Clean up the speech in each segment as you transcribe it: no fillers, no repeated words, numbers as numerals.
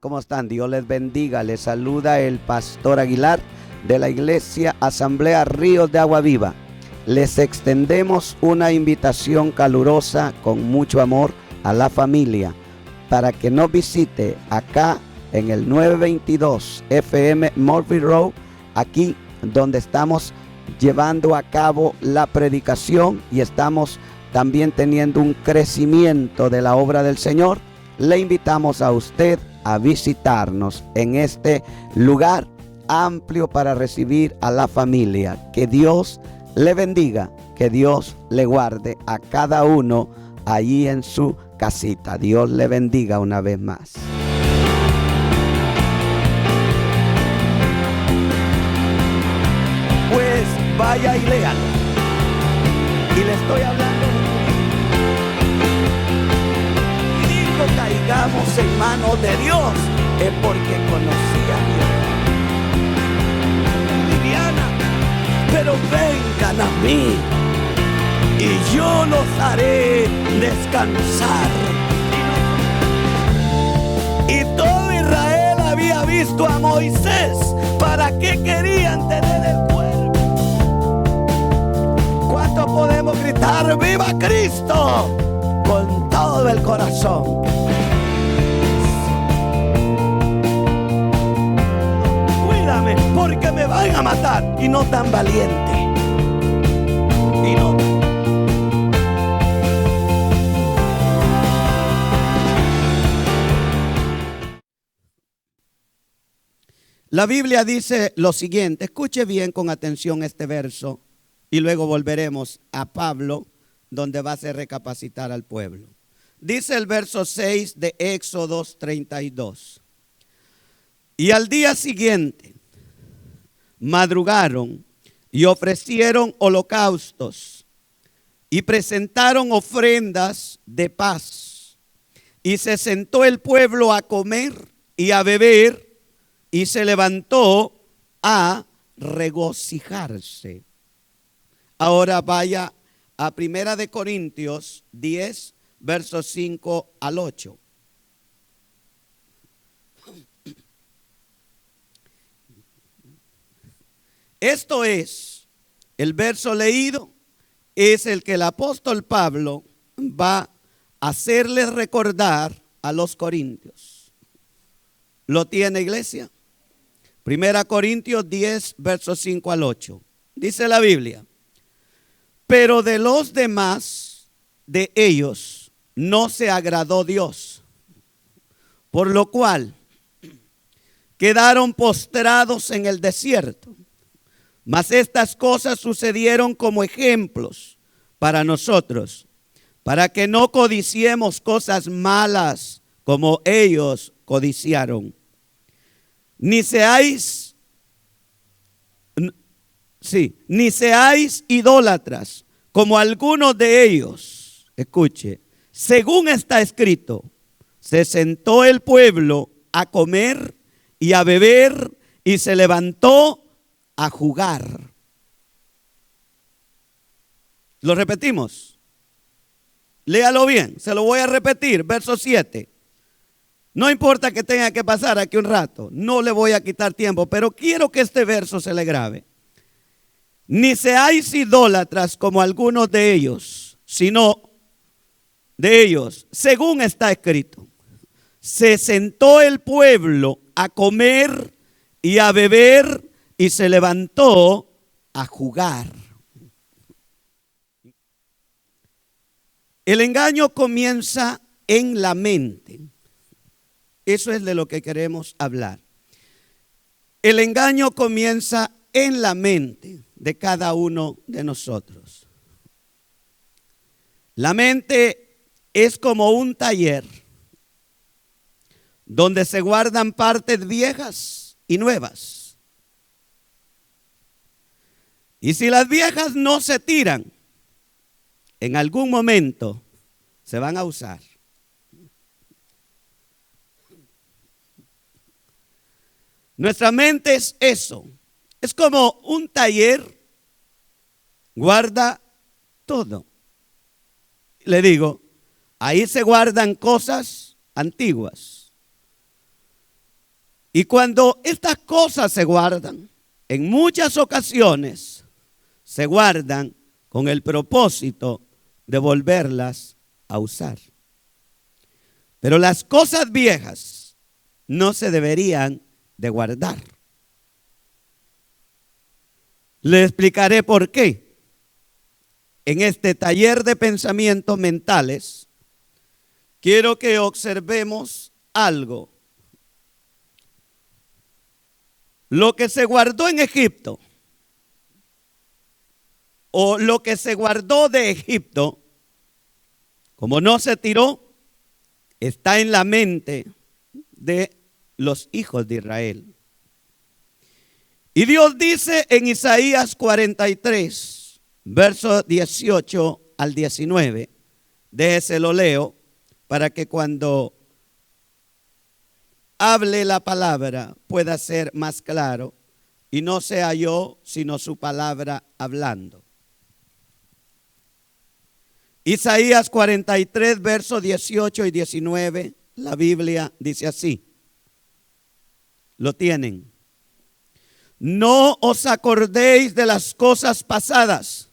¿Cómo están? Dios les bendiga. Les saluda el pastor Aguilar de la iglesia Asamblea Ríos de Agua Viva. Les extendemos una invitación calurosa con mucho amor a la familia para que nos visite acá en el 922 FM Murphy Road, aquí donde estamos llevando a cabo la predicación y estamos también teniendo un crecimiento de la obra del Señor. Le invitamos a usted a visitarnos en este lugar amplio para recibir a la familia. Que Dios le bendiga, que Dios le guarde a cada uno allí en su casita. Dios le bendiga una vez más. Pues vaya y léalo. Y le estoy hablando caigamos en manos de Dios, es porque conocía a Dios. Viviana, pero vengan a mí y yo los haré descansar. Y todo Israel había visto a Moisés. ¿Para qué querían tener el cuerpo? ¿Cuánto podemos gritar ¡viva Cristo! Con todo el corazón. Cuídame, porque me van a matar. Y no tan valiente. Y no. La Biblia dice lo siguiente. Escuche bien con atención este verso. Y luego volveremos a Pablo, donde va a hacer recapacitar al pueblo. Dice el verso 6 de Éxodo 32. Y al día siguiente madrugaron y ofrecieron holocaustos y presentaron ofrendas de paz. Y se sentó el pueblo a comer y a beber y se levantó a regocijarse. Ahora vaya a Primera de Corintios 10, versos 5 al 8. Esto es, el verso leído es el que el apóstol Pablo va a hacerles recordar a los corintios. ¿Lo tiene, iglesia? Primera Corintios 10, versos 5 al 8. Dice la Biblia. Pero de los demás, de ellos, no se agradó Dios, por lo cual quedaron postrados en el desierto. Mas estas cosas sucedieron como ejemplos para nosotros, para que no codiciemos cosas malas como ellos codiciaron. Ni seáis idólatras como algunos de ellos. Escuche, según está escrito, se sentó el pueblo a comer y a beber y se levantó a jugar. Lo repetimos. Léalo bien, se lo voy a repetir, verso 7. No importa que tenga que pasar aquí un rato, no le voy a quitar tiempo, pero quiero que este verso se le grabe. Ni seáis idólatras como algunos de ellos, sino de ellos, según está escrito. Se sentó el pueblo a comer y a beber y se levantó a jugar. El engaño comienza en la mente. Eso es de lo que queremos hablar. El engaño comienza en la mente de cada uno de nosotros. La mente es como un taller donde se guardan partes viejas y nuevas. Y si las viejas no se tiran, en algún momento se van a usar. Nuestra mente es eso. Es como un taller, guarda todo. Le digo, ahí se guardan cosas antiguas. Y cuando estas cosas se guardan, en muchas ocasiones se guardan con el propósito de volverlas a usar. Pero las cosas viejas no se deberían de guardar. Le explicaré por qué. En este taller de pensamientos mentales, quiero que observemos algo. Lo que se guardó en Egipto, o lo que se guardó de Egipto, como no se tiró, está en la mente de los hijos de Israel. Y Dios dice en Isaías 43, versos 18 al 19, déjese lo leo, para que cuando hable la palabra pueda ser más claro y no sea yo, sino su palabra hablando. Isaías 43, versos 18 y 19, la Biblia dice así. Lo tienen. No os acordéis de las cosas pasadas,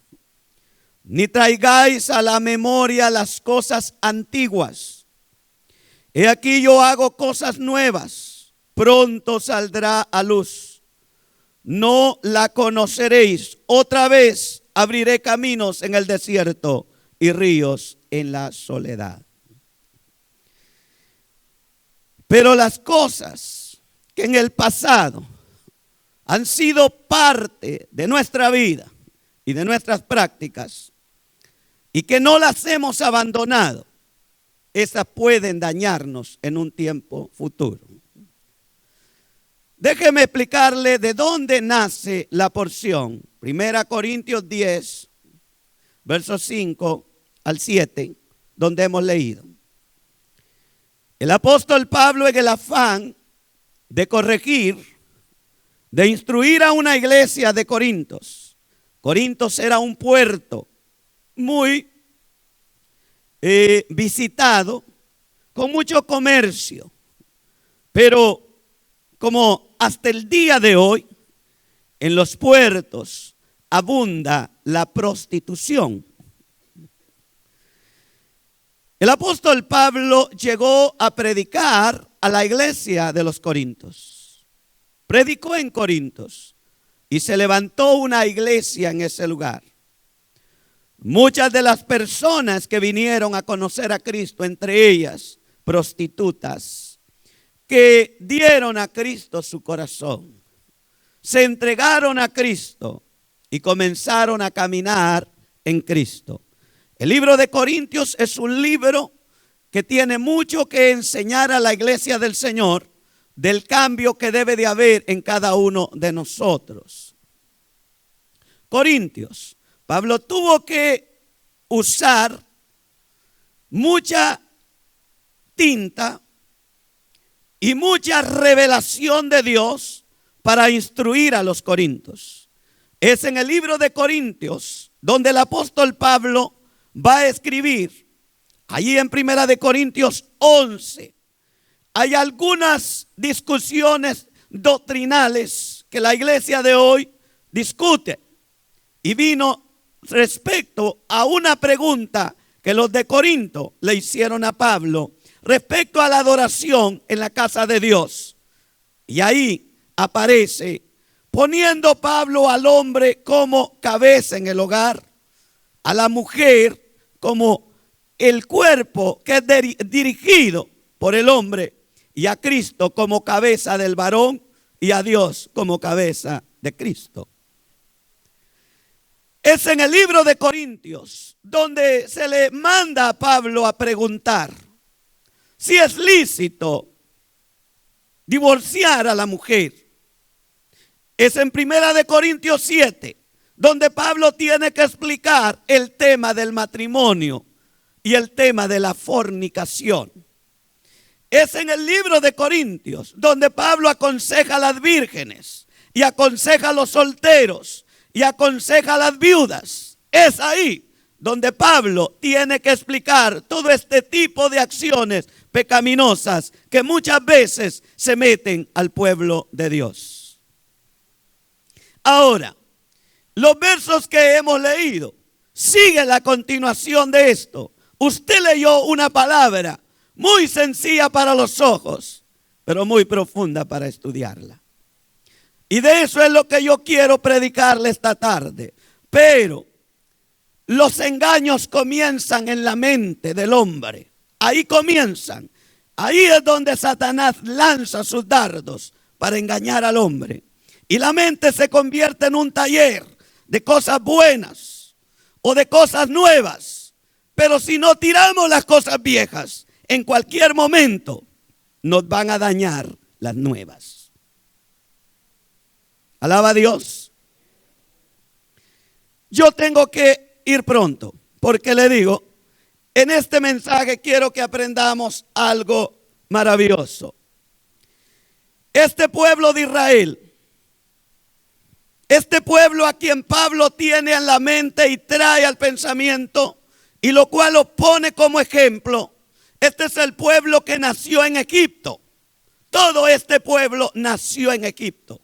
ni traigáis a la memoria las cosas antiguas. He aquí yo hago cosas nuevas, pronto saldrá a luz. No la conoceréis. Otra vez abriré caminos en el desierto y ríos en la soledad. Pero las cosas que en el pasado han sido parte de nuestra vida y de nuestras prácticas y que no las hemos abandonado, esas pueden dañarnos en un tiempo futuro. Déjeme explicarle de dónde nace la porción. 1 Corintios 10, versos 5 al 7, donde hemos leído. El apóstol Pablo, en el afán de corregir, de instruir a una iglesia de Corintios. Corintios era un puerto muy visitado, con mucho comercio, pero como hasta el día de hoy en los puertos abunda la prostitución. El apóstol Pablo llegó a predicar a la iglesia de los Corintios. Predicó en Corintios y se levantó una iglesia en ese lugar. Muchas de las personas que vinieron a conocer a Cristo, entre ellas prostitutas, que dieron a Cristo su corazón, se entregaron a Cristo y comenzaron a caminar en Cristo. El libro de Corintios es un libro que tiene mucho que enseñar a la iglesia del Señor del cambio que debe de haber en cada uno de nosotros. Corintios. Pablo tuvo que usar mucha tinta y mucha revelación de Dios para instruir a los corintios. Es en el libro de Corintios donde el apóstol Pablo va a escribir. Allí en 1 Corintios 11 hay algunas discusiones doctrinales que la iglesia de hoy discute. Y vino respecto a una pregunta que los de Corinto le hicieron a Pablo respecto a la adoración en la casa de Dios. Y ahí aparece poniendo Pablo al hombre como cabeza en el hogar, a la mujer como el cuerpo que es dirigido por el hombre, y a Cristo como cabeza del varón y a Dios como cabeza de Cristo. Es en el libro de Corintios donde se le manda a Pablo a preguntar si es lícito divorciar a la mujer. Es en 1 Corintios 7 donde Pablo tiene que explicar el tema del matrimonio y el tema de la fornicación. Es en el libro de Corintios donde Pablo aconseja a las vírgenes y aconseja a los solteros y aconseja a las viudas. Es ahí donde Pablo tiene que explicar todo este tipo de acciones, pecaminosas que muchas veces se meten al pueblo de Dios. Ahora, los versos que hemos leído siguen la continuación de esto. Usted leyó una palabra muy sencilla para los ojos, pero muy profunda para estudiarla. Y de eso es lo que yo quiero predicarle esta tarde. Pero los engaños comienzan en la mente del hombre. Ahí comienzan. Ahí es donde Satanás lanza sus dardos para engañar al hombre. Y la mente se convierte en un taller de cosas buenas o de cosas nuevas. Pero si no tiramos las cosas viejas, en cualquier momento nos van a dañar las nuevas. Alaba a Dios. Yo tengo que ir pronto, porque le digo, en este mensaje quiero que aprendamos algo maravilloso. Este pueblo de Israel, este pueblo a quien Pablo tiene en la mente y trae al pensamiento, y lo cual lo pone como ejemplo, este es el pueblo que nació en Egipto. Todo este pueblo nació en Egipto.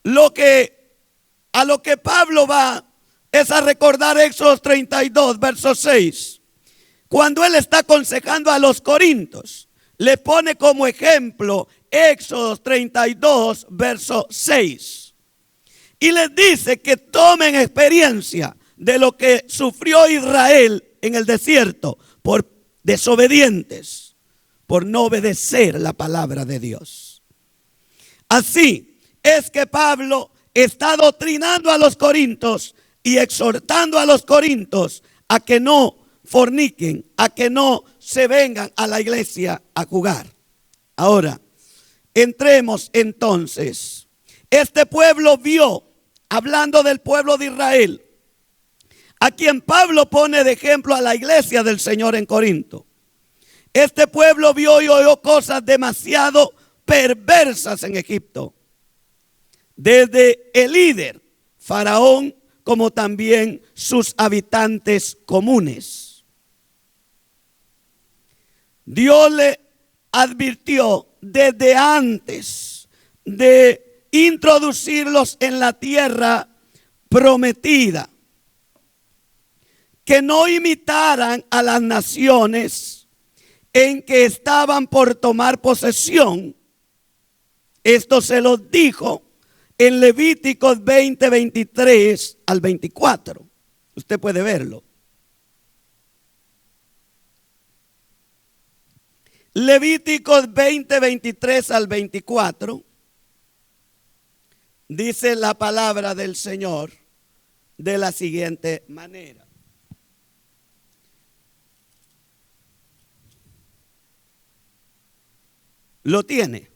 A lo que Pablo va es a recordar Éxodo 32, verso 6. Cuando él está aconsejando a los corintios, le pone como ejemplo Éxodo 32, verso 6. Y les dice que tomen experiencia de lo que sufrió Israel en el desierto por desobedientes, por no obedecer la palabra de Dios. Así es que Pablo está adoctrinando a los corintios y exhortando a los corintios a que no forniquen, a que no se vengan a la iglesia a jugar. Ahora, entremos entonces. Este pueblo vio, hablando del pueblo de Israel, a quien Pablo pone de ejemplo a la iglesia del Señor en Corinto. Este pueblo vio y oyó cosas demasiado perversas en Egipto. Desde el líder, Faraón, como también sus habitantes comunes. Dios le advirtió desde antes de introducirlos en la tierra prometida, que no imitaran a las naciones en que estaban por tomar posesión. Esto se los dijo en Levíticos 20, 23 al 24. Usted puede verlo. Levíticos 20, 23 al 24. Dice la palabra del Señor de la siguiente manera. ¿Lo tiene?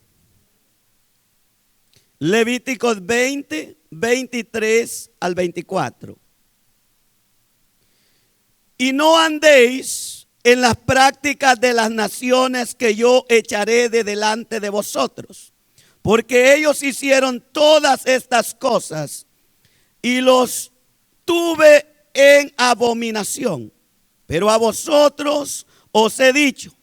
Levíticos 20, 23 al 24. Y no andéis en las prácticas de las naciones que yo echaré de delante de vosotros, porque ellos hicieron todas estas cosas y los tuve en abominación. Pero a vosotros os he dicho,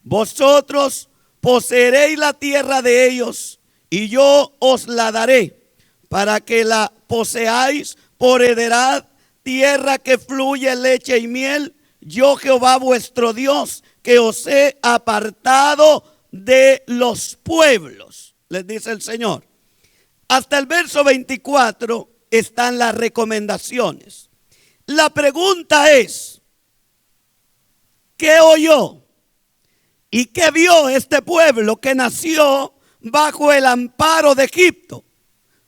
vosotros poseeréis la tierra de ellos y yo os la daré para que la poseáis por heredad, tierra que fluye leche y miel. Yo Jehová vuestro Dios, que os he apartado de los pueblos, les dice el Señor. Hasta el verso 24 están las recomendaciones. La pregunta es, ¿qué oyó? ¿Y qué vio este pueblo que nació bajo el amparo de Egipto?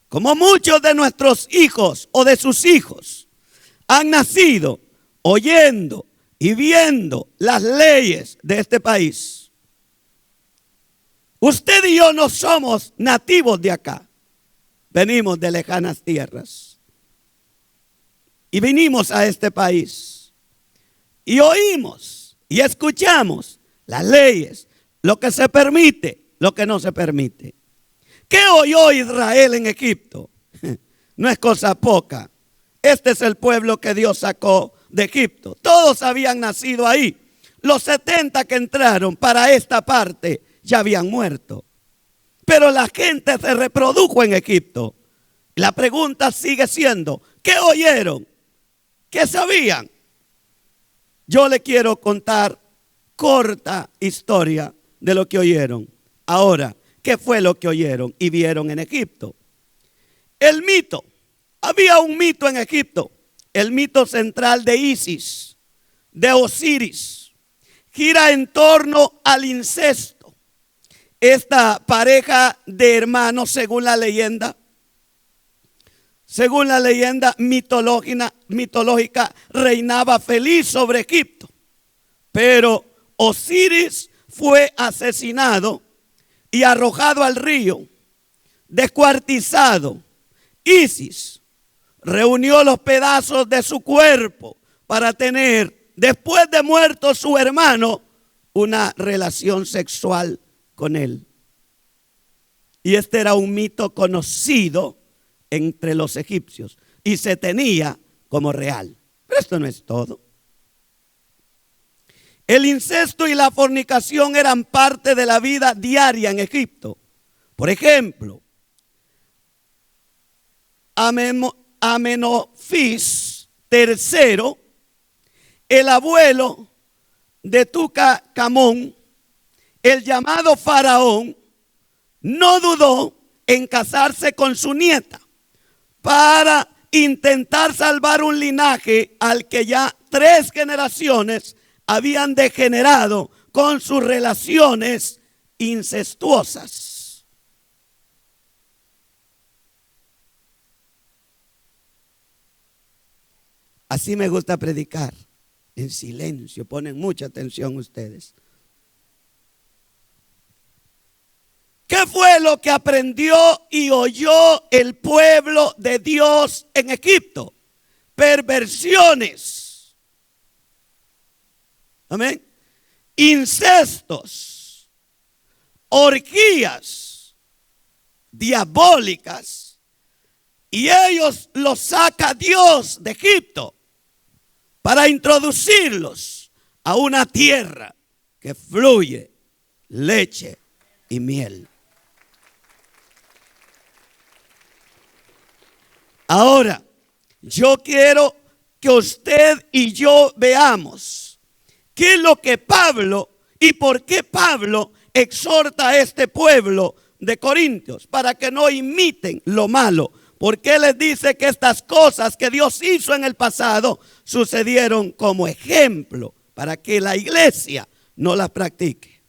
Como muchos de nuestros hijos o de sus hijos han nacido oyendo y viendo las leyes de este país. Usted y yo no somos nativos de acá. Venimos de lejanas tierras. Y vinimos a este país. Y oímos y escuchamos las leyes, lo que se permite, lo que no se permite. ¿Qué oyó Israel en Egipto? No es cosa poca. Este es el pueblo que Dios sacó de Egipto. Todos habían nacido ahí. los 70 que entraron para esta parte ya habían muerto. Pero la gente se reprodujo en Egipto. La pregunta sigue siendo, ¿qué oyeron? ¿Qué sabían? Yo le quiero contar corta historia de lo que oyeron. Ahora, ¿qué fue lo que oyeron y vieron en Egipto? El mito. Había un mito en Egipto. El mito central de Isis, de Osiris. Gira en torno al incesto. Esta pareja de hermanos, según la leyenda mitológica, reinaba feliz sobre Egipto. Pero Osiris fue asesinado y arrojado al río, descuartizado. Isis reunió los pedazos de su cuerpo para tener, después de muerto su hermano, una relación sexual con él. Y este era un mito conocido entre los egipcios y se tenía como real. Pero esto no es todo. El incesto y la fornicación eran parte de la vida diaria en Egipto. Por ejemplo, Amenofis III, el abuelo de Tutankamón, el llamado faraón, no dudó en casarse con su nieta para intentar salvar un linaje al que ya 3 generaciones habían degenerado con sus relaciones incestuosas. Así me gusta predicar, en silencio, ponen mucha atención ustedes. ¿Qué fue lo que aprendió y oyó el pueblo de Dios en Egipto? Perversiones. Amén. Incestos. Orgías diabólicas. Y ellos los saca Dios de Egipto para introducirlos a una tierra que fluye leche y miel. Ahora, yo quiero que usted y yo veamos qué es lo que Pablo y por qué Pablo exhorta a este pueblo de Corintios para que no imiten lo malo. Porque les dice que estas cosas que Dios hizo en el pasado sucedieron como ejemplo para que la iglesia no las practique.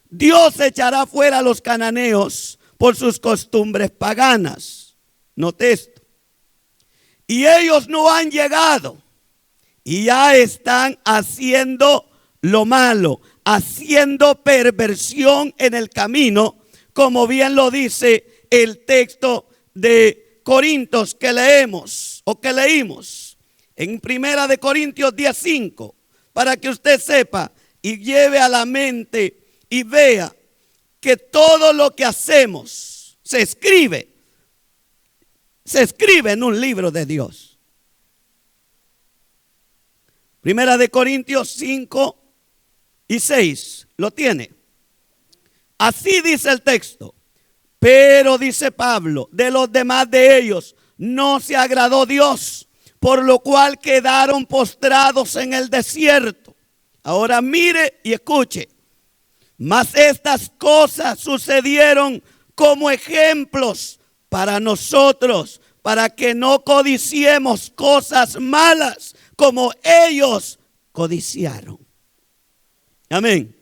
Dios echará fuera a los cananeos por sus costumbres paganas. Note esto. Y ellos no han llegado y ya están haciendo lo malo, haciendo perversión en el camino, como bien lo dice el texto de Corintios que leemos o que leímos en 1 de Corintios 10:5, para que usted sepa y lleve a la mente y vea que todo lo que hacemos se escribe en un libro de Dios. 1 de Corintios 5:6, ¿lo tiene? Así dice el texto. Pero dice Pablo, de los demás de ellos no se agradó Dios, por lo cual quedaron postrados en el desierto. Ahora mire y escuche. Mas estas cosas sucedieron como ejemplos para nosotros, para que no codiciemos cosas malas como ellos codiciaron. Amén.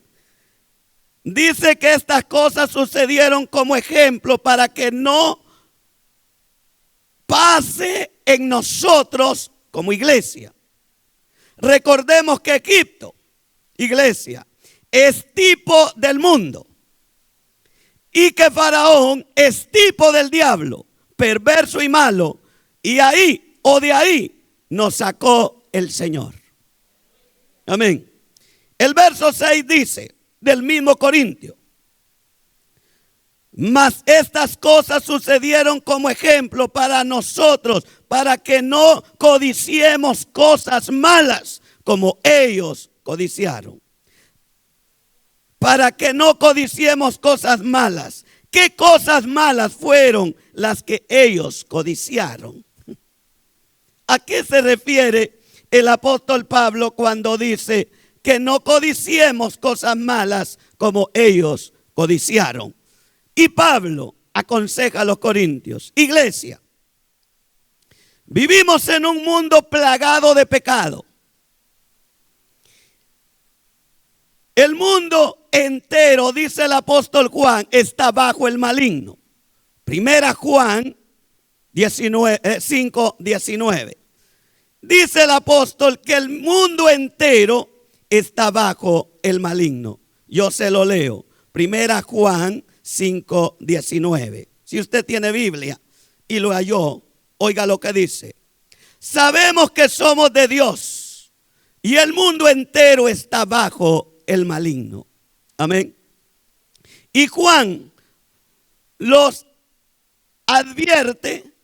Dice que estas cosas sucedieron como ejemplo para que no pase en nosotros como iglesia. Recordemos que Egipto, iglesia, es tipo del mundo y que Faraón es tipo del diablo, perverso y malo, y ahí o de ahí nos sacó el Señor. Amén. El verso 6 dice del mismo Corintio: mas estas cosas sucedieron como ejemplo para nosotros, para que no codiciemos cosas malas como ellos codiciaron. Para que no codiciemos cosas malas. ¿Qué cosas malas fueron las que ellos codiciaron? ¿A qué se refiere el apóstol Pablo cuando dice que no codiciemos cosas malas como ellos codiciaron? Y Pablo aconseja a los corintios: iglesia, vivimos en un mundo plagado de pecado. El mundo entero, dice el apóstol Juan, está bajo el maligno. Primera Juan 5:19. Dice el apóstol que el mundo entero está bajo el maligno. Yo se lo leo. Primera Juan 5:19. Si usted tiene Biblia y lo halló, oiga lo que dice. Sabemos que somos de Dios y el mundo entero está bajo el maligno. Amén. Y Juan los advierte,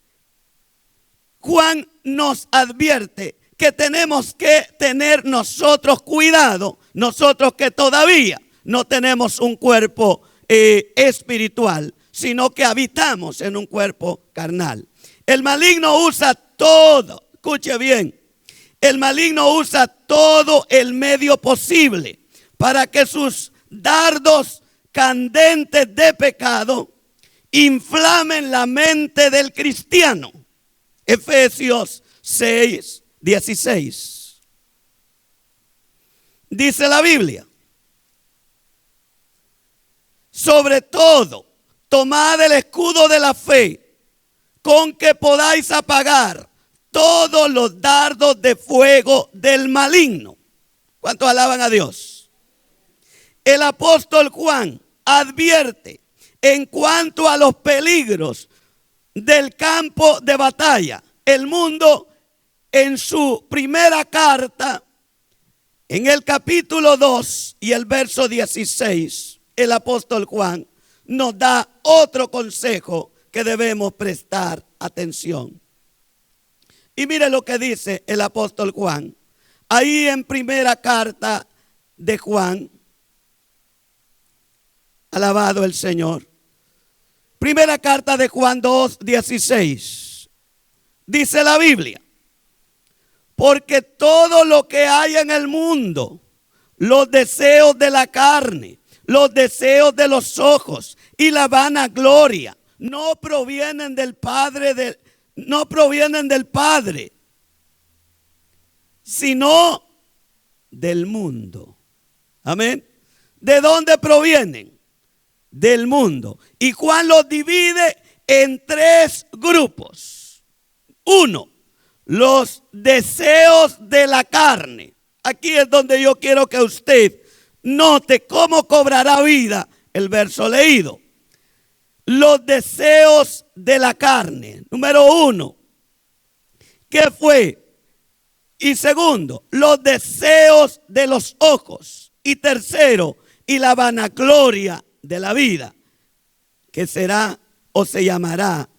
Juan nos advierte que tenemos que tener nosotros cuidado, nosotros que todavía no tenemos un cuerpo espiritual, sino que habitamos en un cuerpo carnal. El maligno usa todo, escuche bien, el maligno usa todo el medio posible para que sus dardos candentes de pecado inflamen la mente del cristiano. Efesios 6:16. Dice la Biblia: sobre todo, tomad el escudo de la fe, con que podáis apagar todos los dardos de fuego del maligno. ¿Cuántos alaban a Dios? El apóstol Juan advierte en cuanto a los peligros del campo de batalla. El mundo, en su primera carta, en el capítulo 2 y el verso 16, el apóstol Juan nos da otro consejo que debemos prestar atención. Y mire lo que dice el apóstol Juan. Ahí en primera carta de Juan, alabado el Señor. Primera carta de Juan 2:16. Dice la Biblia: porque todo lo que hay en el mundo, los deseos de la carne, los deseos de los ojos y la vanagloria, no provienen del Padre, sino del mundo. Amén. ¿De dónde provienen? Del mundo. Y Juan los divide en tres grupos. Uno, los deseos de la carne. Aquí es donde yo quiero que usted note cómo cobrará vida el verso leído. Los deseos de la carne. Número uno, ¿qué fue? Y segundo, los deseos de los ojos. Y tercero, y la vanagloria de la vida, que será o se llamará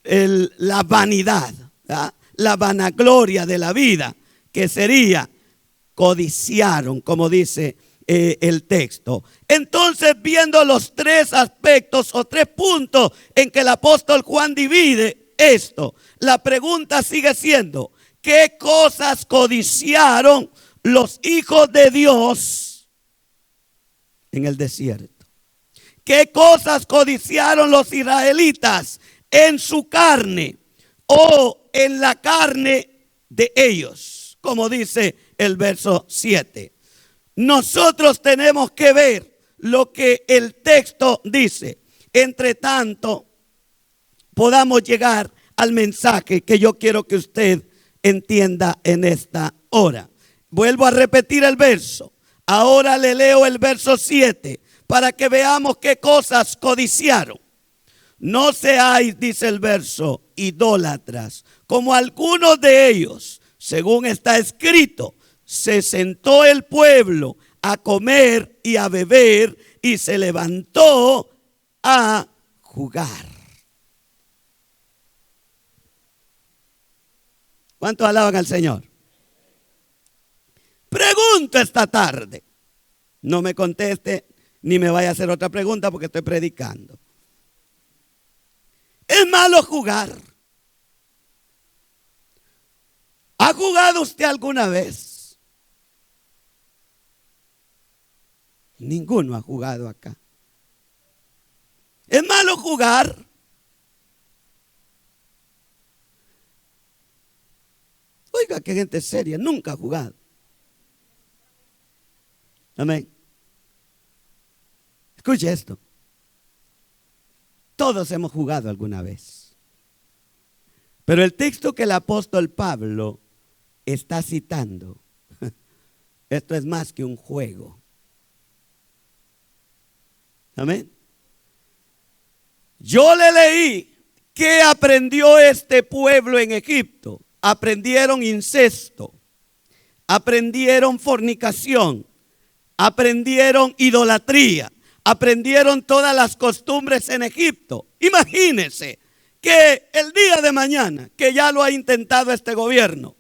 la vanidad, ¿verdad? La vanagloria de la vida, que sería codiciaron, como dice el texto. Entonces, viendo los tres aspectos o tres puntos en que el apóstol Juan divide esto, la pregunta sigue siendo: ¿qué cosas codiciaron los hijos de Dios en el desierto? ¿Qué cosas codiciaron los israelitas en su carne o en la carne de ellos? Como dice el verso 7. Nosotros tenemos que ver lo que el texto dice. Entre tanto, podamos llegar al mensaje que yo quiero que usted entienda en esta hora. Vuelvo a repetir el verso. Ahora le leo el verso 7 para que veamos qué cosas codiciaron. No seáis, dice el verso, idólatras, como algunos de ellos, según está escrito: se sentó el pueblo a comer y a beber y se levantó a jugar. ¿Cuántos alaban al Señor? Pregunto esta tarde. No me conteste ni me vaya a hacer otra pregunta porque estoy predicando. ¿Es malo jugar? ¿Ha jugado usted alguna vez? Ninguno ha jugado acá. ¿Es malo jugar? Oiga, qué gente seria, nunca ha jugado. Amén. Escuche esto. Todos hemos jugado alguna vez. Pero el texto que el apóstol Pablo está citando, esto es más que un juego. Amén. Yo le leí que aprendió este pueblo en Egipto. Aprendieron incesto, aprendieron fornicación, aprendieron idolatría, aprendieron todas las costumbres en Egipto. Imagínense que el día de mañana, que ya lo ha intentado este gobierno,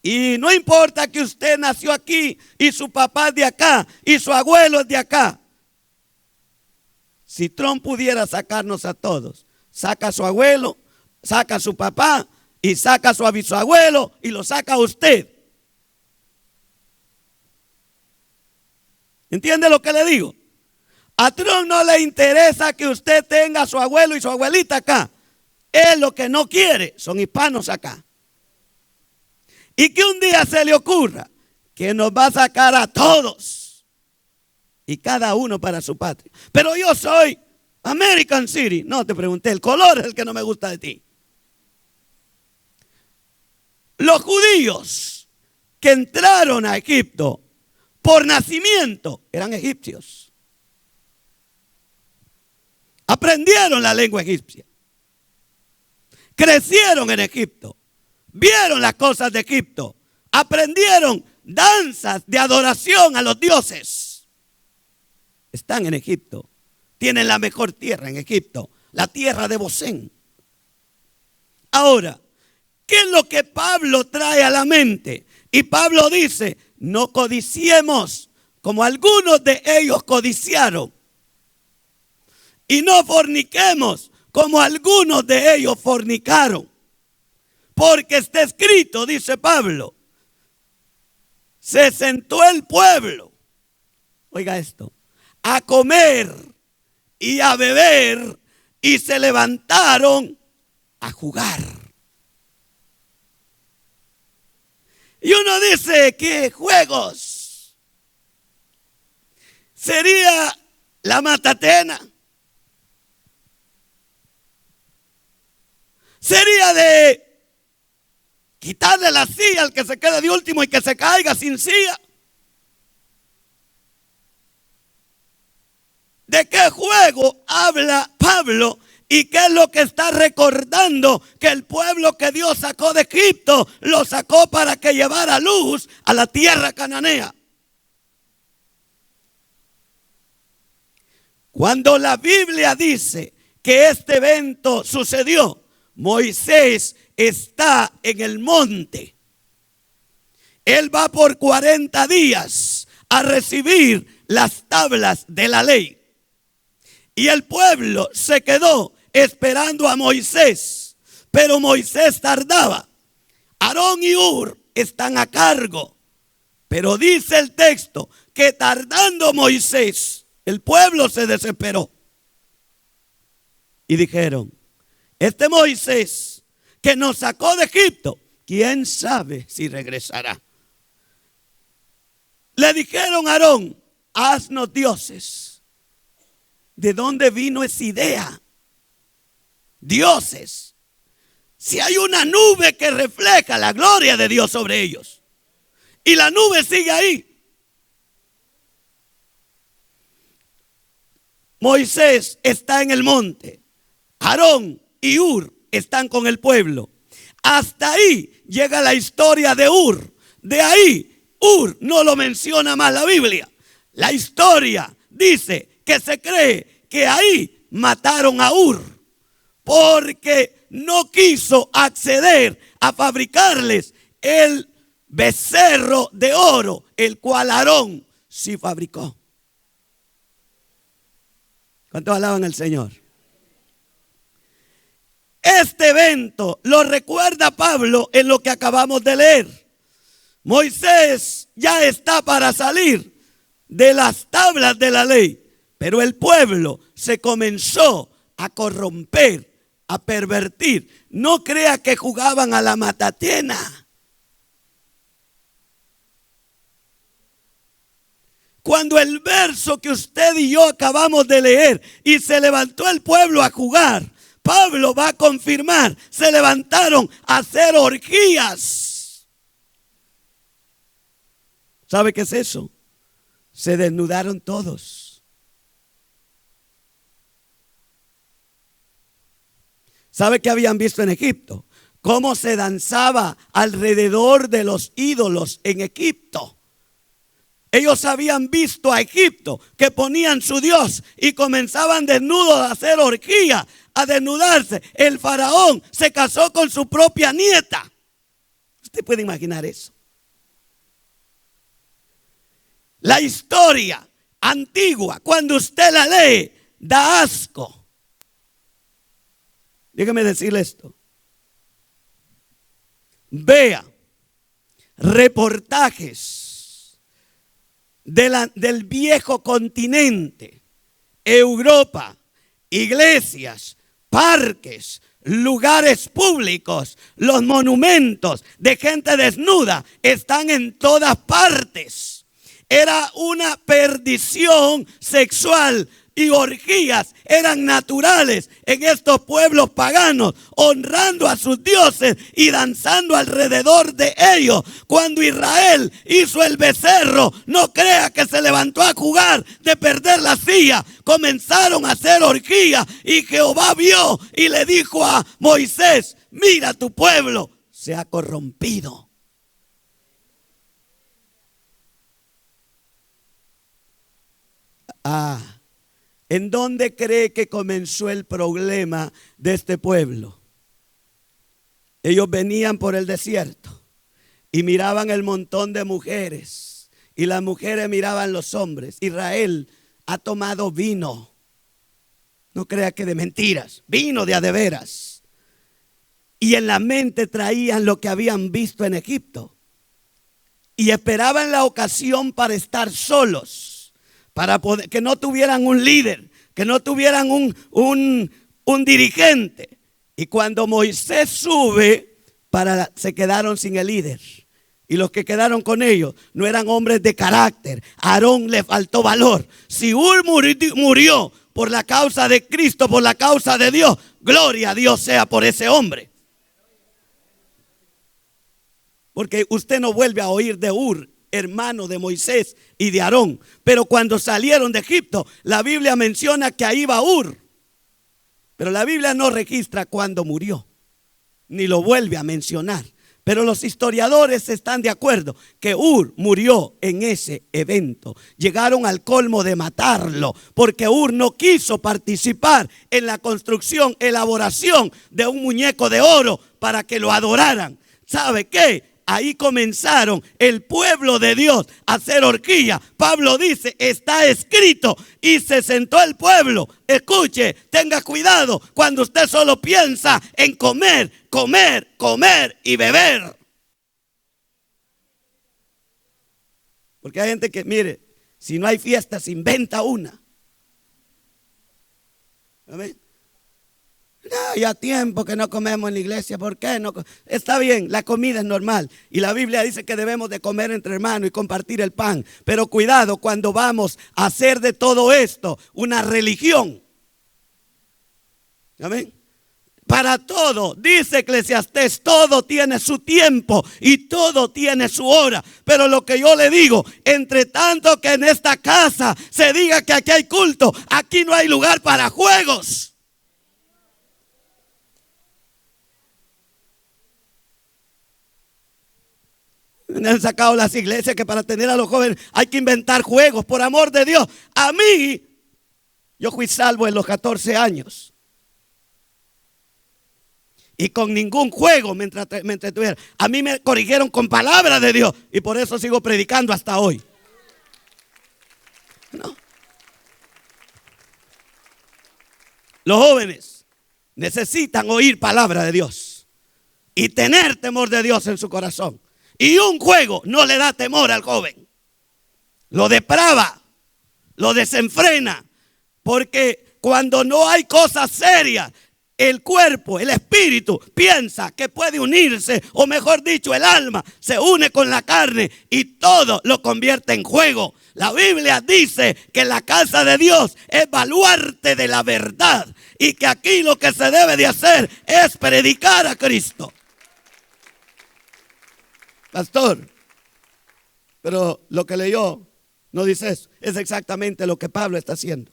y no importa que usted nació aquí y su papá es de acá y su abuelo es de acá. Si Trump pudiera sacarnos a todos, saca a su abuelo, saca a su papá y saca a su bisabuelo y lo saca a usted. ¿Entiende lo que le digo? A Trump no le interesa que usted tenga a su abuelo y su abuelita acá. Él lo que no quiere son hispanos acá. Y que un día se le ocurra que nos va a sacar a todos y cada uno para su patria. Pero yo soy American City. No, te pregunté, el color es el que no me gusta de ti. Los judíos que entraron a Egipto por nacimiento eran egipcios. Aprendieron la lengua egipcia. Crecieron en Egipto. Vieron las cosas de Egipto. Aprendieron danzas de adoración a los dioses. Están en Egipto. Tienen la mejor tierra en Egipto, la tierra de Gosén. Ahora, ¿qué es lo que Pablo trae a la mente? Y Pablo dice, no codiciemos como algunos de ellos codiciaron. Y no forniquemos como algunos de ellos fornicaron. Porque está escrito, dice Pablo, se sentó el pueblo, oiga esto, a comer y a beber y se levantaron a jugar. Y uno dice, ¿qué juegos? ¿Sería la matatena? ¿Sería de quitarle la silla al que se quede de último y que se caiga sin silla? ¿De qué juego habla Pablo? ¿Y qué es lo que está recordando? Que el pueblo que Dios sacó de Egipto, lo sacó para que llevara luz a la tierra cananea. Cuando la Biblia dice que este evento sucedió, Moisés está en el monte. Él va por 40 días a recibir las tablas de la ley. Y el pueblo se quedó esperando a Moisés. Pero Moisés tardaba. Aarón y Hur están a cargo. Pero dice el texto que tardando Moisés, el pueblo se desesperó. Y dijeron, este Moisés que nos sacó de Egipto, ¿quién sabe si regresará? Le dijeron a Aarón, haznos dioses. ¿De dónde vino esa idea? Dioses. Si hay una nube que refleja la gloria de Dios sobre ellos. Y la nube sigue ahí. Moisés está en el monte. Aarón y Hur están con el pueblo. Hasta ahí llega la historia de Hur. De ahí, Hur no lo menciona más la Biblia. La historia dice que se cree que ahí mataron a Hur porque no quiso acceder a fabricarles el becerro de oro, el cual Aarón sí fabricó. ¿Cuántos alaban al Señor? Este evento lo recuerda Pablo en lo que acabamos de leer. Moisés ya está para salir de las tablas de la ley, pero el pueblo se comenzó a corromper, a pervertir. No crea que jugaban a la matatena. Cuando el verso que usted y yo acabamos de leer, y se levantó el pueblo a jugar, Pablo va a confirmar, se levantaron a hacer orgías. ¿Sabe qué es eso? Se desnudaron todos. ¿Sabe qué habían visto en Egipto? Cómo se danzaba alrededor de los ídolos en Egipto. Ellos habían visto a Egipto, que ponían su Dios y comenzaban desnudos a hacer orgía, a desnudarse. El faraón se casó con su propia nieta. Usted puede imaginar eso. La historia antigua, cuando usted la lee, da asco. Déjeme decirle esto. Vea reportajes del viejo continente, Europa, iglesias, parques, lugares públicos, los monumentos de gente desnuda están en todas partes. Era una perdición sexual y orgías eran naturales en estos pueblos paganos, honrando a sus dioses y danzando alrededor de ellos. Cuando Israel hizo el becerro, no crea que se levantó a jugar de perder la silla. Comenzaron a hacer orgías y Jehová vio y le dijo a Moisés: mira, tu pueblo se ha corrompido. ¿En dónde cree que comenzó el problema de este pueblo? Ellos venían por el desierto y miraban el montón de mujeres, y las mujeres miraban los hombres. Israel ha tomado vino, no crea que de mentiras, vino de a de veras. Y en la mente traían lo que habían visto en Egipto y esperaban la ocasión para estar solos, para poder, que no tuvieran un líder, que no tuvieran un dirigente. Y cuando Moisés sube, se quedaron sin el líder. Y los que quedaron con ellos no eran hombres de carácter. A Aarón le faltó valor. Si Hur murió por la causa de Cristo, por la causa de Dios, gloria a Dios sea por ese hombre. Porque usted no vuelve a oír de Hur, hermano de Moisés y de Aarón. Pero cuando salieron de Egipto, la Biblia menciona que ahí va Hur. Pero la Biblia no registra cuándo murió, ni lo vuelve a mencionar. Pero los historiadores están de acuerdo que Hur murió en ese evento. Llegaron al colmo de matarlo, porque Hur no quiso participar en la construcción, elaboración de un muñeco de oro para que lo adoraran. ¿Sabe qué? Ahí comenzaron el pueblo de Dios a hacer orgía. Pablo dice, está escrito, y se sentó el pueblo. Escuche, tenga cuidado cuando usted solo piensa en comer, comer, comer y beber. Porque hay gente que, mire, si no hay fiesta se inventa una. ¿Amén? No, ya tiempo que no comemos en la iglesia. ¿Por qué no? Está bien, la comida es normal y la Biblia dice que debemos de comer entre hermanos y compartir el pan. Pero cuidado cuando vamos a hacer de todo esto una religión. ¿Amén? Para todo, dice Eclesiastés, todo tiene su tiempo y todo tiene su hora. Pero lo que yo le digo, entre tanto que en esta casa se diga que aquí hay culto, aquí no hay lugar para juegos. Han sacado las iglesias que para tener a los jóvenes hay que inventar juegos. Por amor de Dios, a mí, yo fui salvo en los 14 años. Y con ningún juego me entretuvieron. A mí me corrigieron con palabra de Dios. Y por eso sigo predicando hasta hoy. No. Los jóvenes necesitan oír palabra de Dios. Y tener temor de Dios en su corazón. Y un juego no le da temor al joven. Lo deprava. Lo desenfrena. Porque cuando no hay cosas serias, el cuerpo, el espíritu piensa que puede unirse, o mejor dicho, el alma se une con la carne y todo lo convierte en juego. La Biblia dice que la casa de Dios es baluarte de la verdad y que aquí lo que se debe de hacer es predicar a Cristo. Pastor, pero lo que leyó no dice eso. Es exactamente lo que Pablo está haciendo.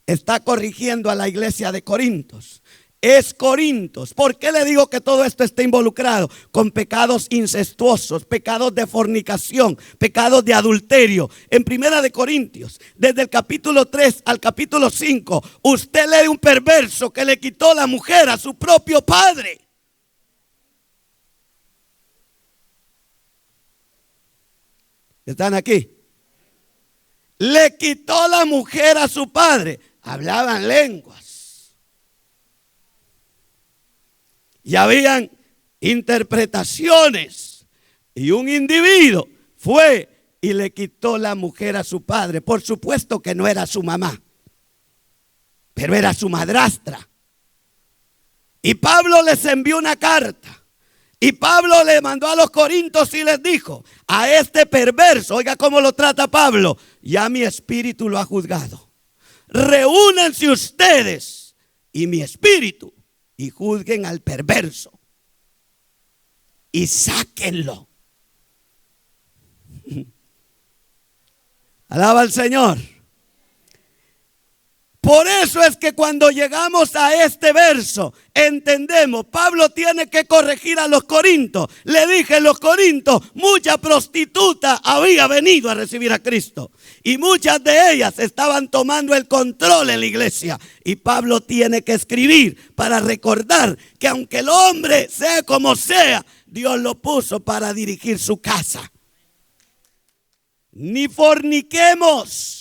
Está corrigiendo a la iglesia de Corintios. Es Corintios. ¿Por qué le digo que todo esto está involucrado? Con pecados incestuosos, pecados de fornicación, pecados de adulterio. En Primera de Corintios, desde el capítulo 3 al capítulo 5, usted lee un perverso que le quitó la mujer a su propio padre. ¿Están aquí? Le quitó la mujer a su padre. Hablaban lenguas. Y habían interpretaciones. Y un individuo fue y le quitó la mujer a su padre. Por supuesto que no era su mamá, pero era su madrastra. Y Pablo les envió una carta. Y Pablo le mandó a los corintios y les dijo: a este perverso, oiga cómo lo trata Pablo, ya mi espíritu lo ha juzgado. Reúnanse ustedes y mi espíritu y juzguen al perverso y sáquenlo. Alaba al Señor. Por eso es que cuando llegamos a este verso, entendemos, Pablo tiene que corregir a los corintios. Le dije, los corintios, mucha prostituta había venido a recibir a Cristo. Y muchas de ellas estaban tomando el control en la iglesia. Y Pablo tiene que escribir para recordar que aunque el hombre sea como sea, Dios lo puso para dirigir su casa. Ni forniquemos,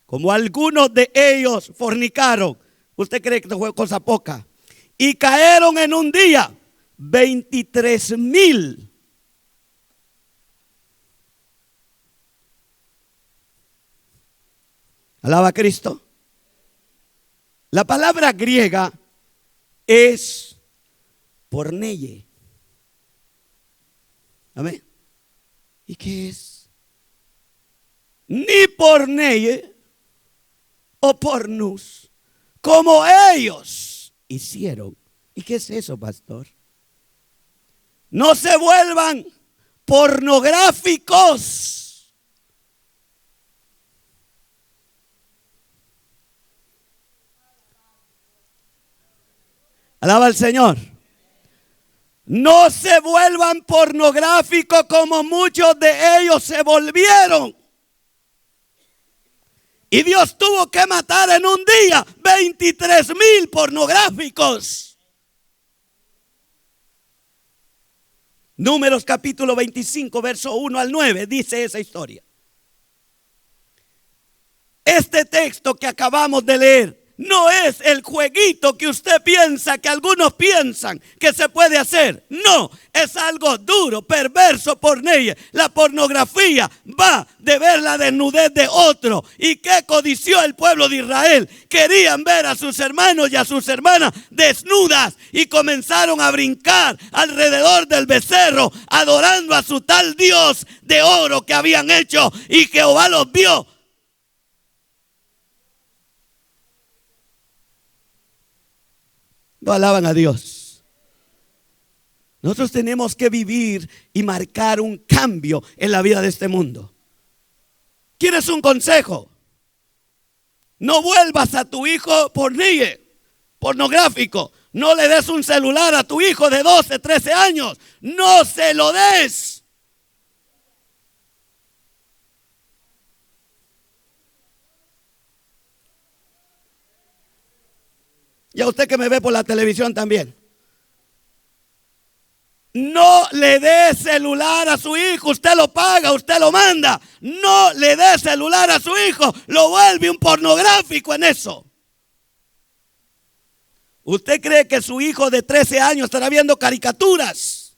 como algunos de ellos fornicaron. ¿Usted cree que esto fue cosa poca? Y cayeron en un día 23,000. Alaba a Cristo. La palabra griega es porneie. Amén. ¿Y qué es? Ni porneie o pornus, como ellos hicieron. ¿Y qué es eso, pastor? No se vuelvan pornográficos. Alaba al Señor. No se vuelvan pornográficos como muchos de ellos se volvieron. Y Dios tuvo que matar en un día 23,000 pornográficos. Números capítulo 25, verso 1 al 9, dice esa historia. Este texto que acabamos de leer no es el jueguito que usted piensa, que algunos piensan que se puede hacer. No, es algo duro, perverso, porneia. La pornografía va de ver la desnudez de otro. ¿Y qué codició el pueblo de Israel? Querían ver a sus hermanos y a sus hermanas desnudas y comenzaron a brincar alrededor del becerro, adorando a su tal Dios de oro que habían hecho, y Jehová los vio. No alaban a Dios. Nosotros tenemos que vivir y marcar un cambio en la vida de este mundo. ¿Quieres un consejo? No vuelvas a tu hijo pornográfico. No le des un celular a tu hijo de 12, 13 años. No se lo des. Y a usted que me ve por la televisión también. No le dé celular a su hijo, usted lo paga, usted lo manda. No le dé celular a su hijo, lo vuelve un pornográfico en eso. ¿Usted cree que su hijo de 13 años estará viendo caricaturas?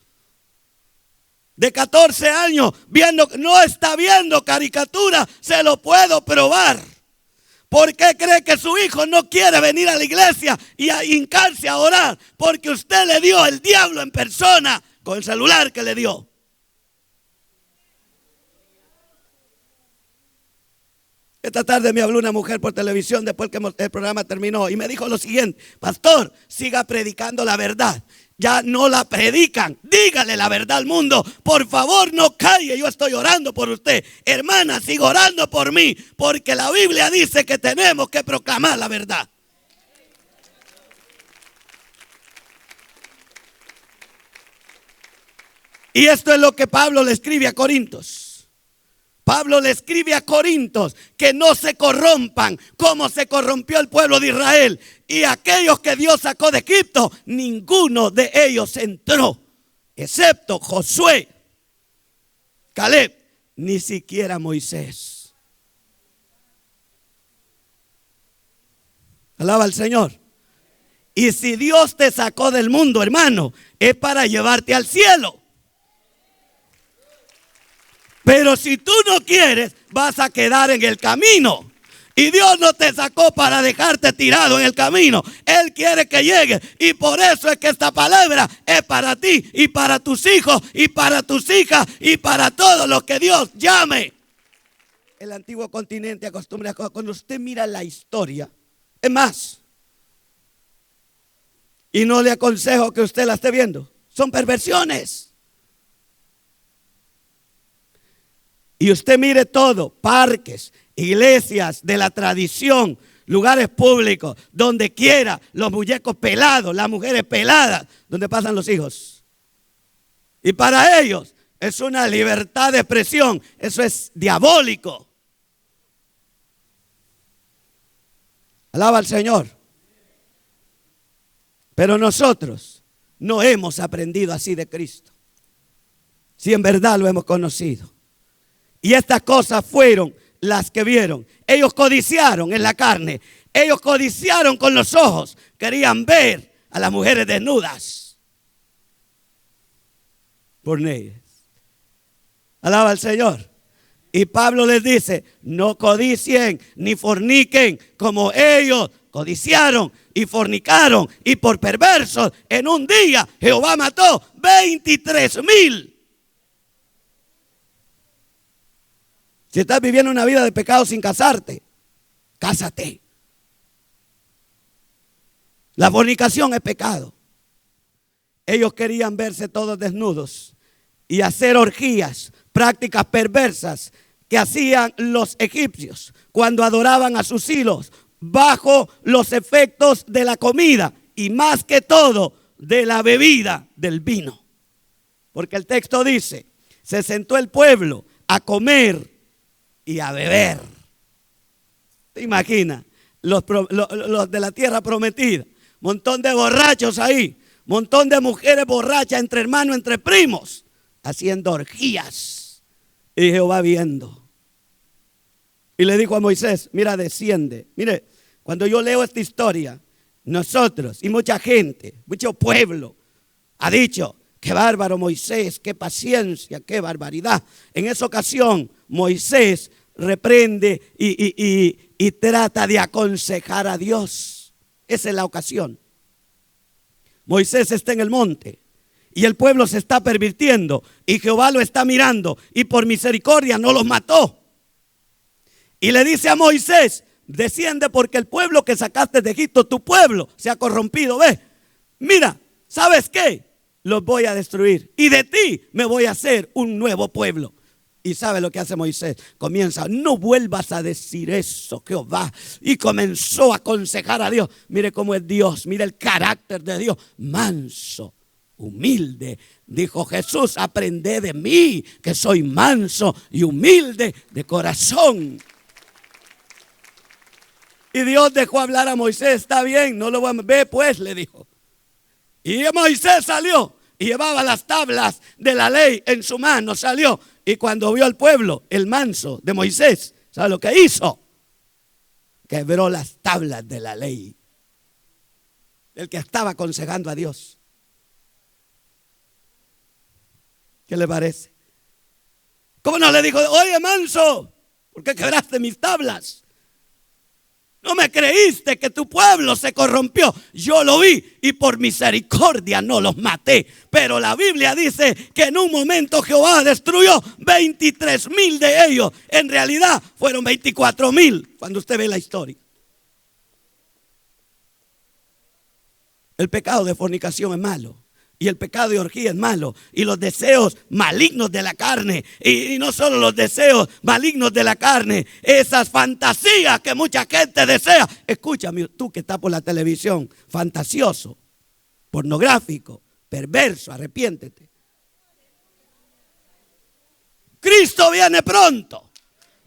De 14 años no está viendo caricaturas, se lo puedo probar. ¿Por qué cree que su hijo no quiere venir a la iglesia y a hincarse a orar? Porque usted le dio el diablo en persona con el celular que le dio. Esta tarde me habló una mujer por televisión después que el programa terminó y me dijo lo siguiente: pastor, siga predicando la verdad. Ya no la predican, dígale la verdad al mundo. Por favor, no calle, yo estoy orando por usted. Hermana, siga orando por mí, porque la Biblia dice que tenemos que proclamar la verdad. Y esto es lo que Pablo le escribe a Corintios. Pablo le escribe a Corintios que no se corrompan como se corrompió el pueblo de Israel. Y aquellos que Dios sacó de Egipto, ninguno de ellos entró, excepto Josué, Caleb, ni siquiera Moisés. Alaba al Señor. Y si Dios te sacó del mundo, hermano, es para llevarte al cielo. Pero si tú no quieres, vas a quedar en el camino. Y Dios no te sacó para dejarte tirado en el camino. Él quiere que llegues. Y por eso es que esta palabra es para ti y para tus hijos y para tus hijas y para todos los que Dios llame. El antiguo continente acostumbra, cuando usted mira la historia, es más, y no le aconsejo que usted la esté viendo, son perversiones. Y usted mire todo, parques, iglesias de la tradición, lugares públicos, donde quiera, los muñecos pelados, las mujeres peladas, donde pasan los hijos. Y para ellos es una libertad de expresión, eso es diabólico. Alaba al Señor. Pero nosotros no hemos aprendido así de Cristo, si en verdad lo hemos conocido. Y estas cosas fueron las que vieron. Ellos codiciaron en la carne. Ellos codiciaron con los ojos. Querían ver a las mujeres desnudas. Por ellas. Alaba al Señor. Y Pablo les dice, no codicien ni forniquen como ellos codiciaron y fornicaron. Y por perversos, en un día Jehová mató 23,000. Si estás viviendo una vida de pecado sin casarte, cásate. La fornicación es pecado. Ellos querían verse todos desnudos y hacer orgías, prácticas perversas que hacían los egipcios cuando adoraban a sus ídolos bajo los efectos de la comida y más que todo de la bebida del vino. Porque el texto dice, se sentó el pueblo a comer y a beber. ¿Te imaginas? Los de la tierra prometida. Montón de borrachos ahí. Montón de mujeres borrachas entre hermanos, entre primos. Haciendo orgías. Y Jehová viendo. Y le dijo a Moisés, mira, desciende. Mire, cuando yo leo esta historia, nosotros y mucha gente, mucho pueblo, ha dicho, qué bárbaro Moisés, qué paciencia, qué barbaridad. En esa ocasión, Moisés reprende y trata de aconsejar a Dios. Esa es la ocasión. Moisés está en el monte y el pueblo se está pervirtiendo y Jehová lo está mirando y por misericordia no los mató. Y le dice a Moisés, desciende porque el pueblo que sacaste de Egipto, tu pueblo, se ha corrompido. Ve, mira, ¿sabes qué? Los voy a destruir y de ti me voy a hacer un nuevo pueblo. Y sabe lo que hace Moisés, comienza, no vuelvas a decir eso, Jehová. Y comenzó a aconsejar a Dios. Mire cómo es Dios, mire el carácter de Dios, manso, humilde. Dijo Jesús, aprended de mí, que soy manso y humilde de corazón. Y Dios dejó hablar a Moisés, está bien, no lo voy a ver, pues, le dijo. Y Moisés salió. y llevaba las tablas de la ley en su mano, salió. Y cuando vio al pueblo, el manso de Moisés, ¿sabe lo que hizo? Quebró las tablas de la ley. El que estaba aconsejando a Dios. ¿Qué le parece? ¿Cómo no le dijo, oye manso, ¿por qué quebraste mis tablas? No me creíste que tu pueblo se corrompió. Yo lo vi y por misericordia no los maté. Pero la Biblia dice que en un momento Jehová destruyó 23,000 de ellos. En realidad fueron 24,000 cuando usted ve la historia. El pecado de fornicación es malo. Y el pecado de orgía es malo. Y los deseos malignos de la carne. Y no solo los deseos malignos de la carne. Esas fantasías que mucha gente desea. Escúchame, tú que estás por la televisión. Fantasioso, pornográfico, perverso, arrepiéntete. Cristo viene pronto.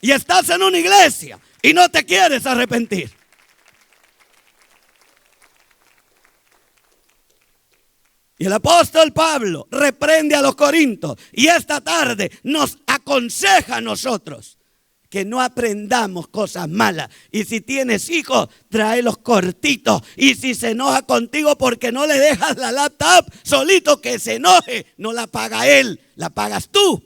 Y estás en una iglesia y no te quieres arrepentir. Y el apóstol Pablo reprende a los corintios y esta tarde nos aconseja a nosotros que no aprendamos cosas malas. Y si tienes hijos, tráelos cortitos. Y si se enoja contigo porque no le dejas la laptop solito, que se enoje. No la paga él, la pagas tú.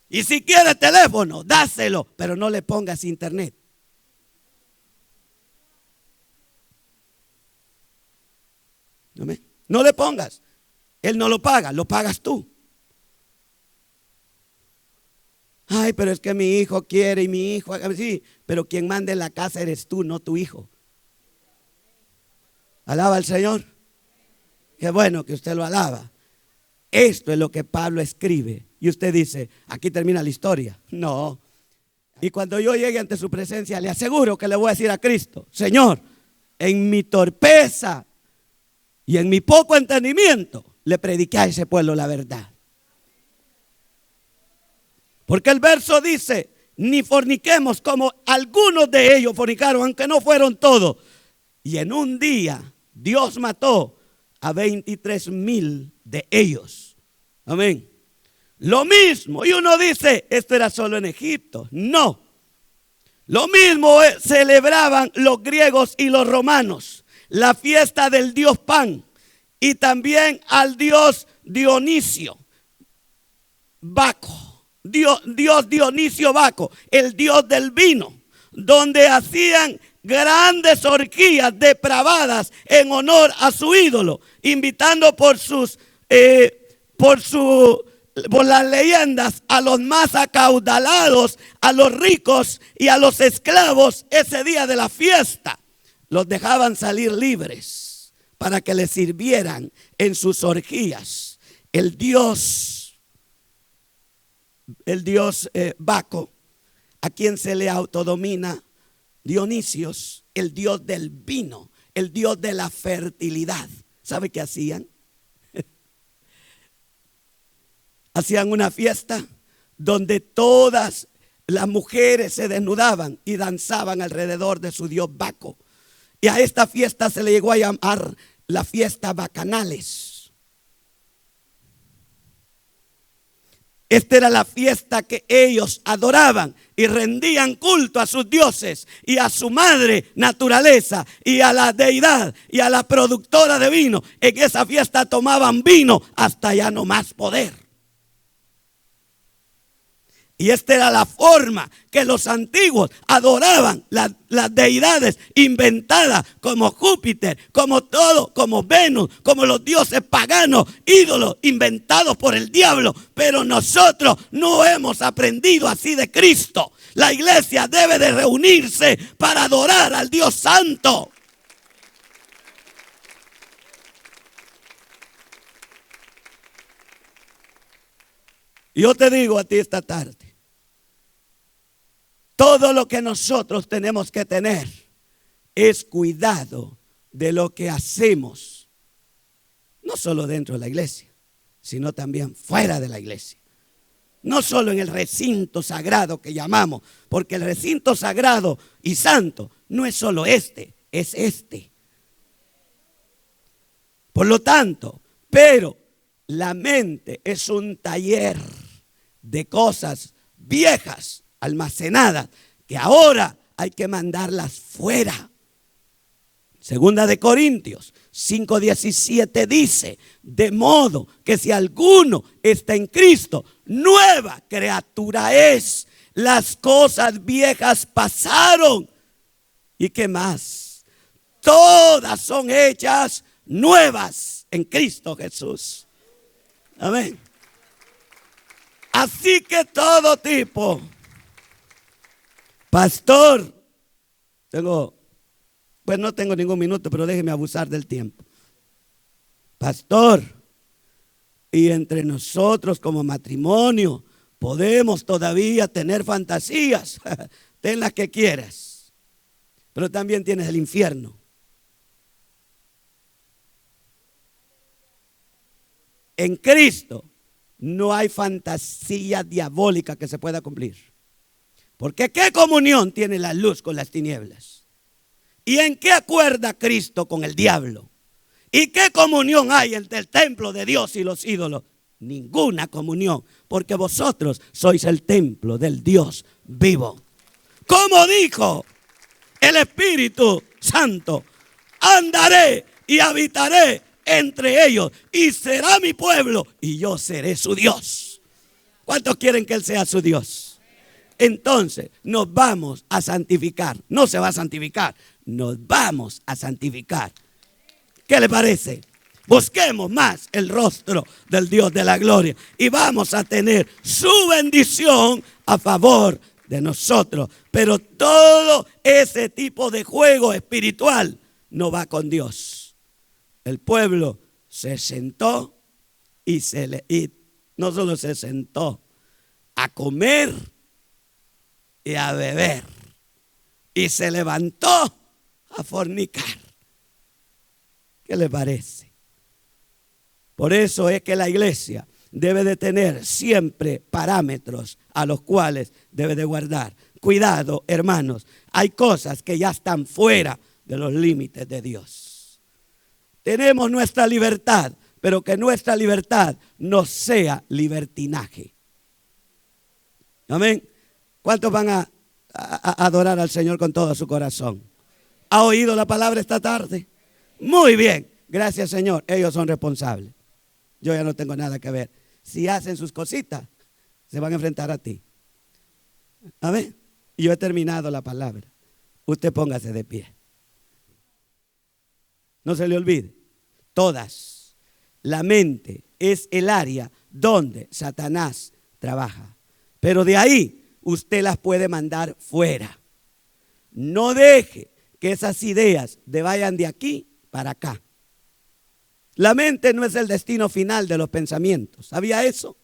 Y si quiere teléfono, dáselo, pero no le pongas internet. No le pongas. Él no lo paga, lo pagas tú. Ay, pero es que mi hijo quiere y mi hijo... Sí, pero quien manda en la casa eres tú, no tu hijo. Alaba al Señor. Qué bueno que usted lo alaba. Esto es lo que Pablo escribe. Y usted dice, aquí termina la historia. No. Y cuando yo llegue ante su presencia, le aseguro que le voy a decir a Cristo, Señor, en mi torpeza y en mi poco entendimiento, le prediqué a ese pueblo la verdad. Porque el verso dice, ni forniquemos como algunos de ellos fornicaron, aunque no fueron todos. Y en un día Dios mató a 23,000 de ellos. Amén. Lo mismo, y uno dice, esto era solo en Egipto. No. Lo mismo celebraban los griegos y los romanos. La fiesta del dios Pan y también al dios Dionisio Baco. Dios Dionisio Baco, el dios del vino, donde hacían grandes orgías depravadas en honor a su ídolo, invitando por las leyendas a los más acaudalados, a los ricos y a los esclavos ese día de la fiesta. Los dejaban salir libres para que les sirvieran en sus orgías. El dios Baco, a quien se le autodomina Dionisios, el dios del vino, el dios de la fertilidad. ¿Sabe qué hacían? Hacían una fiesta donde todas las mujeres se desnudaban y danzaban alrededor de su dios Baco. Y a esta fiesta se le llegó a llamar la fiesta bacanales. Esta era la fiesta que ellos adoraban y rendían culto a sus dioses y a su madre naturaleza y a la deidad y a la productora de vino. En esa fiesta tomaban vino hasta ya no más poder. Y esta era la forma que los antiguos adoraban las deidades inventadas como Júpiter, como todo, como Venus, como los dioses paganos, ídolos inventados por el diablo. Pero nosotros no hemos aprendido así de Cristo. La iglesia debe de reunirse para adorar al Dios Santo. Yo te digo a ti esta tarde, todo lo que nosotros tenemos que tener es cuidado de lo que hacemos, no solo dentro de la iglesia, sino también fuera de la iglesia. No solo en el recinto sagrado que llamamos, porque el recinto sagrado y santo no es solo este, es este. Por lo tanto, pero la mente es un taller de cosas viejas, almacenadas, que ahora hay que mandarlas fuera. Segunda de Corintios 5:17 dice, de modo que si alguno está en Cristo, nueva criatura es. Las cosas viejas pasaron. ¿Y qué más? Todas son hechas nuevas en Cristo Jesús. Amén. Así que todo tipo. Pastor, no tengo ningún minuto, pero déjeme abusar del tiempo. Pastor, y entre nosotros como matrimonio podemos todavía tener fantasías. Ten las que quieras. Pero también tienes el infierno. En Cristo no hay fantasía diabólica que se pueda cumplir. Porque ¿qué comunión tiene la luz con las tinieblas? ¿Y en qué acuerda Cristo con el diablo? ¿Y qué comunión hay entre el templo de Dios y los ídolos? Ninguna comunión, porque vosotros sois el templo del Dios vivo. Como dijo el Espíritu Santo, andaré y habitaré entre ellos y será mi pueblo y yo seré su Dios. ¿Cuántos quieren que Él sea su Dios? Entonces nos vamos a santificar. No se va a santificar, nos vamos a santificar. ¿Qué le parece? Busquemos más el rostro del Dios de la gloria y vamos a tener su bendición a favor de nosotros. Pero todo ese tipo de juego espiritual no va con Dios. El pueblo se sentó y no solo se sentó a comer y a beber, y se levantó a fornicar. ¿Qué le parece? Por eso es que la iglesia debe de tener siempre parámetros a los cuales debe de guardar. Cuidado, hermanos, hay cosas que ya están fuera de los límites de Dios. Tenemos nuestra libertad, pero que nuestra libertad no sea libertinaje. Amén. ¿Cuántos van a adorar al Señor con todo su corazón? ¿Ha oído la palabra esta tarde? Muy bien, gracias Señor, ellos son responsables. Yo ya no tengo nada que ver. Si hacen sus cositas, se van a enfrentar a ti. Amén. Yo he terminado la palabra. Usted póngase de pie. No se le olvide, todas. La mente es el área donde Satanás trabaja. Pero de ahí usted las puede mandar fuera. No deje que esas ideas vayan de aquí para acá. La mente no es el destino final de los pensamientos. ¿Sabía eso?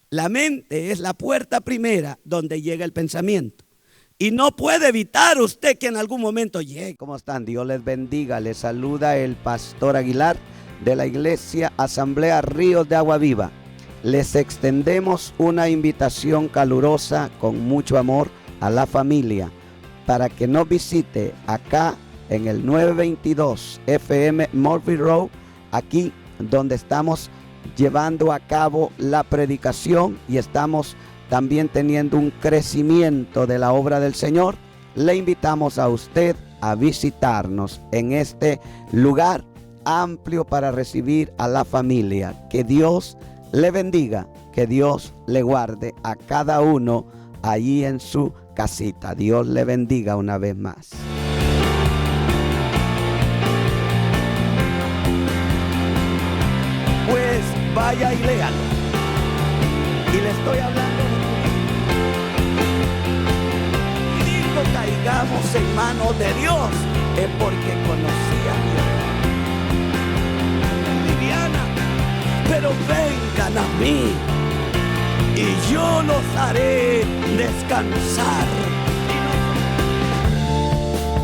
La mente es la puerta primera donde llega el pensamiento. Y no puede evitar usted que en algún momento llegue. ¿Cómo están? Dios les bendiga. Les saluda el pastor Aguilar de la iglesia Asamblea Ríos de Agua Viva. Les extendemos una invitación calurosa con mucho amor a la familia para que nos visite acá en el 922 FM Murphy Road, aquí donde estamos llevando a cabo la predicación y estamos también teniendo un crecimiento de la obra del Señor. Le invitamos a usted a visitarnos en este lugar amplio para recibir a la familia. Que Dios le bendiga, que Dios le guarde a cada uno allí en su casita. Dios le bendiga una vez más. Pues vaya y léalo. Y le estoy hablando de ti. Y digo, caigamos en manos de Dios, es porque conocía a Dios. Pero vengan a mí y yo los haré descansar.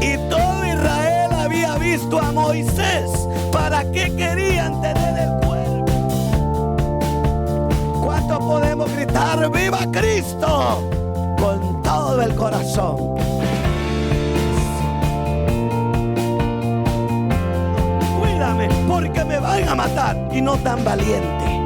Y todo Israel había visto a Moisés. ¿Para qué querían tener el cuerpo? ¿Cuánto podemos gritar viva Cristo con todo el corazón? Cuídame porque me me van a matar, y no tan valiente.